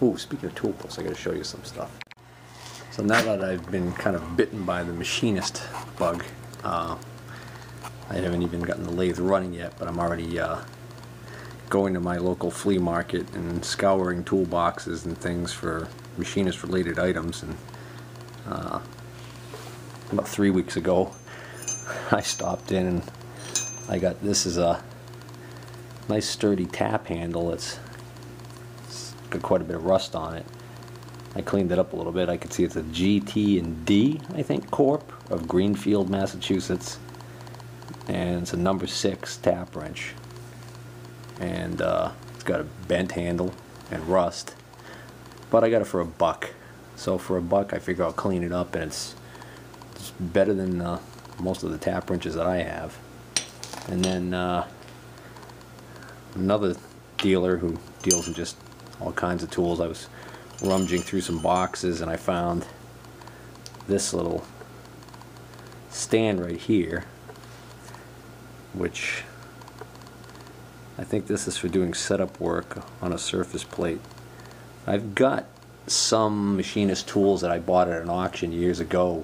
Ooh, speaking of tool posts, I gotta show you some stuff. So now that I've been kind of bitten by the machinist bug, I haven't even gotten the lathe running yet, but I'm already going to my local flea market and scouring toolboxes and things for machinist related items. And about 3 weeks ago I stopped in and I got, this is a nice sturdy tap handle. It's got quite a bit of rust on it. I cleaned it up a little bit. I can see it's a GT&D, I think, Corp of Greenfield, Massachusetts, and it's a number 6 tap wrench, and it's got a bent handle and rust, but I got it for $1. So for $1 I figure I'll clean it up, and it's better than most of the tap wrenches that I have. And then another dealer who deals in just all kinds of tools, I was rummaging through some boxes and I found this little stand right here, which I think this is for doing setup work on a surface plate. I've got some machinist tools that I bought at an auction years ago.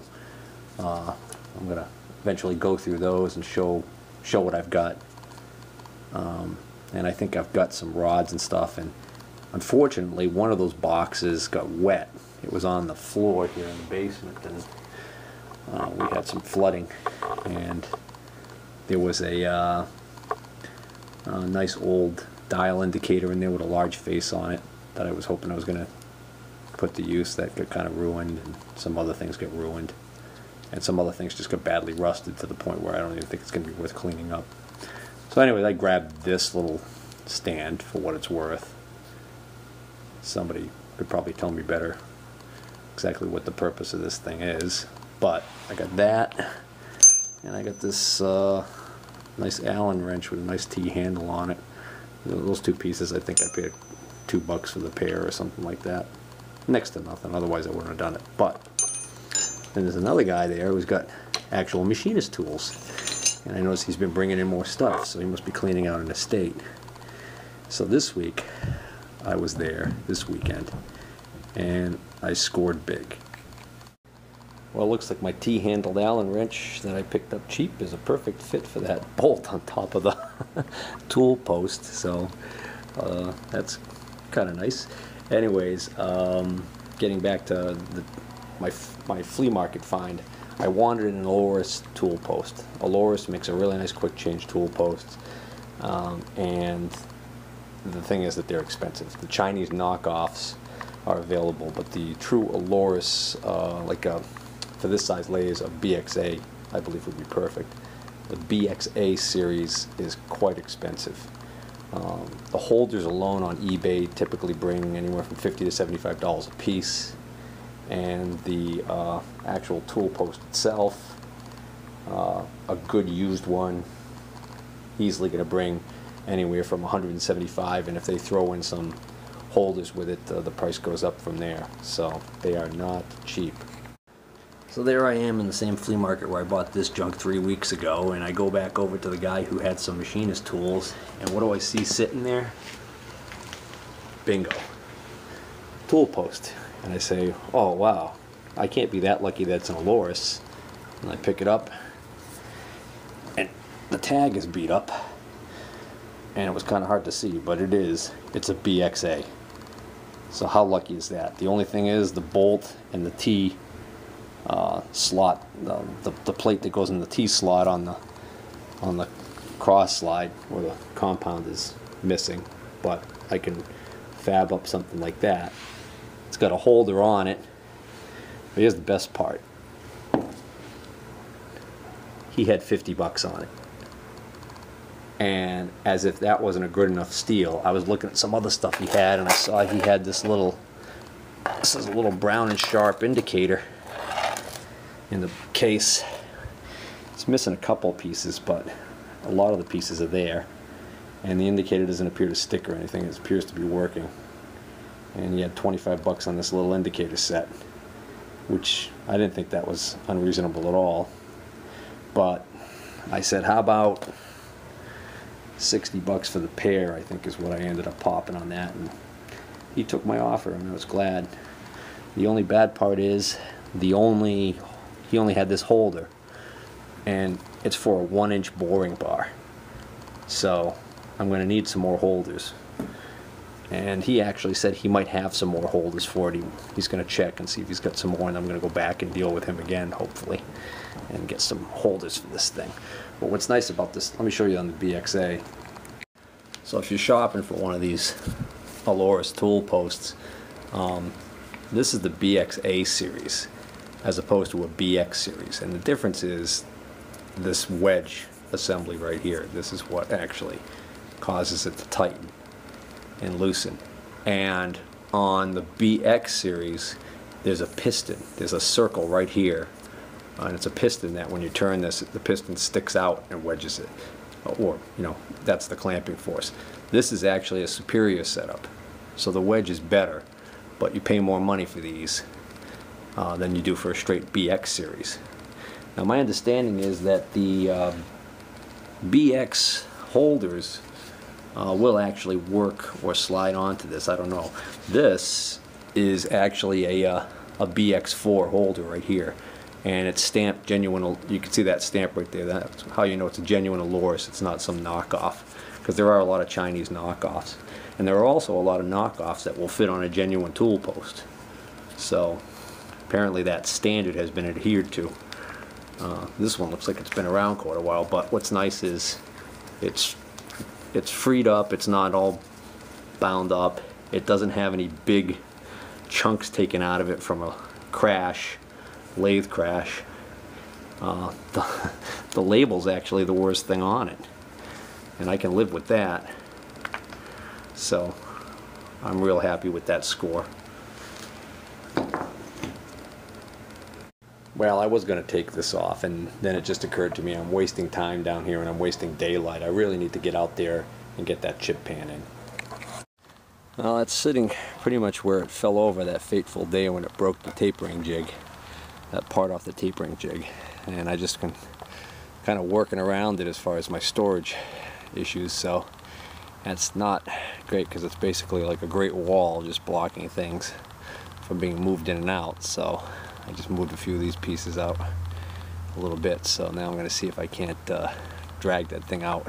I'm gonna eventually go through those and show what I've got, and I think I've got some rods and stuff. And unfortunately, one of those boxes got wet. It was on the floor here in the basement, and we had some flooding, and there was a nice old dial indicator in there with a large face on it that I was hoping I was going to put to use. That got kind of ruined, and some other things got ruined, and some other things just got badly rusted to the point where I don't even think it's going to be worth cleaning up. So anyway, I grabbed this little stand for what it's worth. Somebody could probably tell me better exactly what the purpose of this thing is, but I got that, and I got this nice Allen wrench with a nice T handle on it. Those two pieces, I think I paid $2 for the pair or something like that. Next to nothing, otherwise I wouldn't have done it. But then there's another guy there who's got actual machinist tools, and I noticed he's been bringing in more stuff, so he must be cleaning out an estate. So this week I was there, this weekend, and I scored big. Well, it looks like my T-handled Allen wrench that I picked up cheap is a perfect fit for that bolt on top of the tool post, so that's kind of nice. Anyways, getting back to my flea market find, I wanted an Aloris tool post. Aloris makes a really nice quick change tool post, and the thing is that they're expensive. The Chinese knockoffs are available, but the true Aloris, for this size lathe, a BXA, I believe would be perfect. The BXA series is quite expensive. The holders alone on eBay typically bring anywhere from $50 to $75 a piece, and the actual tool post itself, a good used one, easily going to bring anywhere from $175, and if they throw in some holders with it, the price goes up from there. So they are not cheap. So there I am in the same flea market where I bought this junk 3 weeks ago, and I go back over to the guy who had some machinist tools, and what do I see sitting there? Bingo. Tool post. And I say, oh wow, I can't be that lucky that's an Aloris. And I pick it up, and the tag is beat up, and it was kind of hard to see, but it is. It's a BXA. So how lucky is that? The only thing is the bolt and the T slot, the plate that goes in the T slot on the cross slide where the compound is missing, but I can fab up something like that. It's got a holder on it. But here's the best part. He had $50 on it. And as if that wasn't a good enough steal, I was looking at some other stuff he had, and I saw he had this is a little brown and sharp indicator in the case. It's missing a couple pieces, but a lot of the pieces are there, and the indicator doesn't appear to stick or anything. It appears to be working, and he had $25 on this little indicator set, which I didn't think that was unreasonable at all. But I said, how about $60 for the pair, I think is what I ended up popping on that. And he took my offer, and I was glad. The only bad part is he only had this holder, and it's for a 1-inch boring bar. So I'm going to need some more holders. And he actually said he might have some more holders for it. He's going to check and see if he's got some more, and I'm going to go back and deal with him again, hopefully, and get some holders for this thing. But what's nice about this, let me show you on the BXA. So if you're shopping for one of these Aloris tool posts, this is the BXA series as opposed to a BX series. And the difference is this wedge assembly right here. This is what actually causes it to tighten and loosen. And on the BX series, there's a piston. There's a circle right here, and it's a piston that when you turn this, the piston sticks out and wedges it. Or, you know, that's the clamping force. This is actually a superior setup. So the wedge is better, but you pay more money for these than you do for a straight BX series. Now my understanding is that the BX holders will actually work or slide onto this. I don't know. This is actually a BX4 holder right here, and it's stamped genuine. You can see that stamp right there. That's how you know it's a genuine Aloris. It's not some knockoff, because there are a lot of Chinese knockoffs, and there are also a lot of knockoffs that will fit on a genuine tool post. So apparently that standard has been adhered to. This one looks like it's been around quite a while, but what's nice is it's freed up. It's not all bound up. It doesn't have any big chunks taken out of it from a crash, lathe crash. The label's actually the worst thing on it, and I can live with that. So I'm real happy with that score. Well, I was going to take this off, and then it just occurred to me I'm wasting time down here and I'm wasting daylight. I really need to get out there and get that chip pan in. Well, it's sitting pretty much where it fell over that fateful day when it broke the tapering jig, that part off the tapering jig. And I just been kind of working around it as far as my storage issues, so that's not great because it's basically like a great wall just blocking things from being moved in and out. So I just moved a few of these pieces out a little bit, so now I'm going to see if I can't drag that thing out.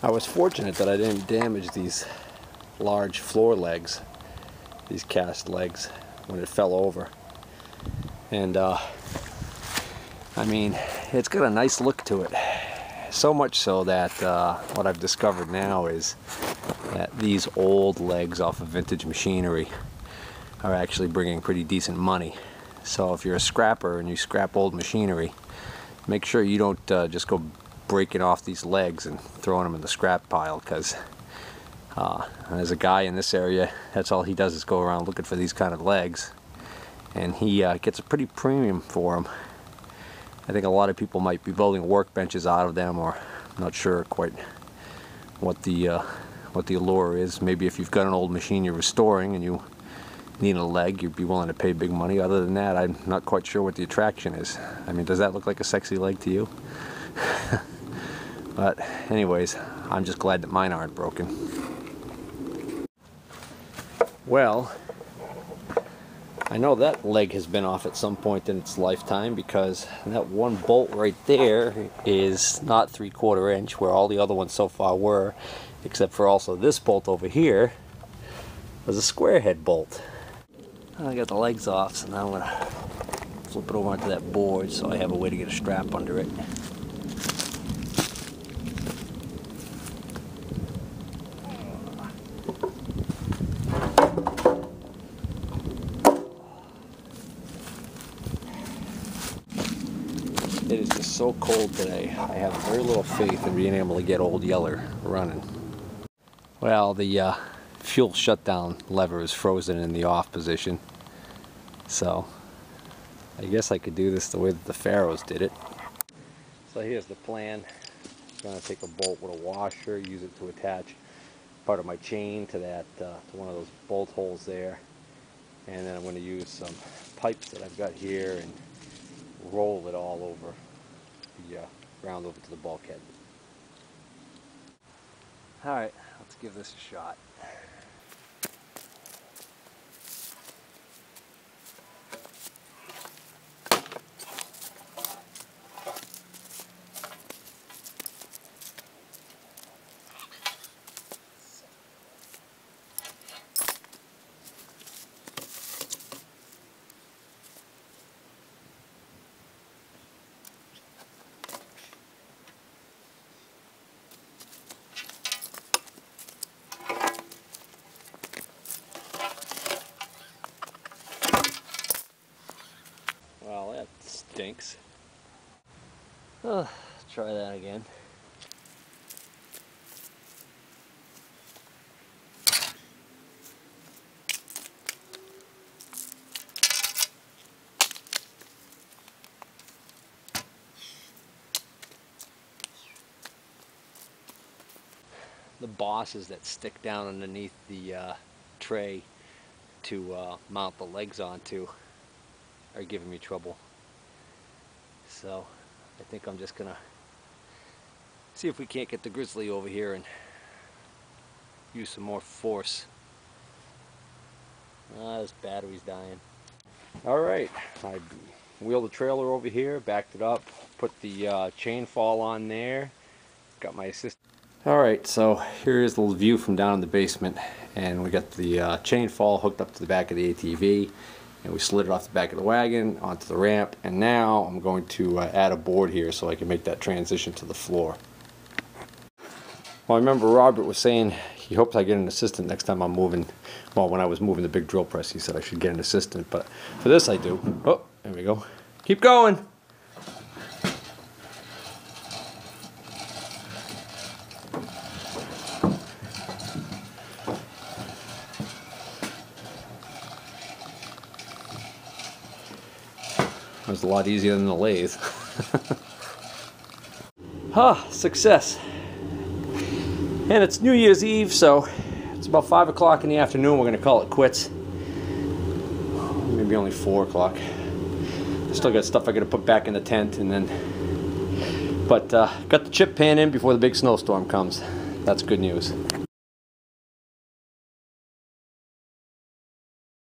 I was fortunate that I didn't damage these large floor legs, these cast legs, when it fell over. And I mean, it's got a nice look to it. So much so that what I've discovered now is that these old legs off of vintage machinery are actually bringing pretty decent money. So if you're a scrapper and you scrap old machinery, make sure you don't just go breaking off these legs and throwing them in the scrap pile, because there's a guy in this area, that's all he does is go around looking for these kind of legs, and he gets a pretty premium for them. I think a lot of people might be building workbenches out of them, or I'm not sure quite what the allure is. Maybe if you've got an old machine you're restoring and you need a leg, you'd be willing to pay big money. Other than that, I'm not quite sure what the attraction is. I mean, does that look like a sexy leg to you? But anyways, I'm just glad that mine aren't broken. Well, I know that leg has been off at some point in its lifetime, because that one bolt right there is not 3/4 inch where all the other ones so far were, except for also this bolt over here was a square head bolt. I got the legs off, so now I'm going to flip it over onto that board so I have a way to get a strap under it. It is just so cold today. I have very little faith in being able to get Old Yeller running. Well, the fuel shutdown lever is frozen in the off position. So I guess I could do this the way that the Pharaohs did it. So here's the plan. I'm going to take a bolt with a washer, use it to attach part of my chain to that, to one of those bolt holes there. And then I'm going to use some pipes that I've got here and roll it all over the ground over to the bulkhead. Alright, let's give this a shot. Well, that stinks. Let's try that again. The bosses that stick down underneath the tray to mount the legs onto are giving me trouble. So I think I'm just gonna see if we can't get the Grizzly over here and use some more force. This battery's dying. Alright, I wheeled the trailer over here, backed it up, put the chain fall on there, got my assist. Alright, so here is the view from down in the basement, and we got the chain fall hooked up to the back of the ATV, and we slid it off the back of the wagon onto the ramp, and now I'm going to add a board here so I can make that transition to the floor. Well, I remember Robert was saying he hopes I get an assistant next time I'm moving. Well, when I was moving the big drill press, he said I should get an assistant, but for this I do. Oh, there we go. Keep going! It was a lot easier than the lathe. Success. And it's New Year's Eve, so it's about 5 o'clock in the afternoon. We're going to call it quits. Maybe only 4 o'clock. Still got stuff I got to put back in the tent, and then. But got the chip pan in before the big snowstorm comes. That's good news.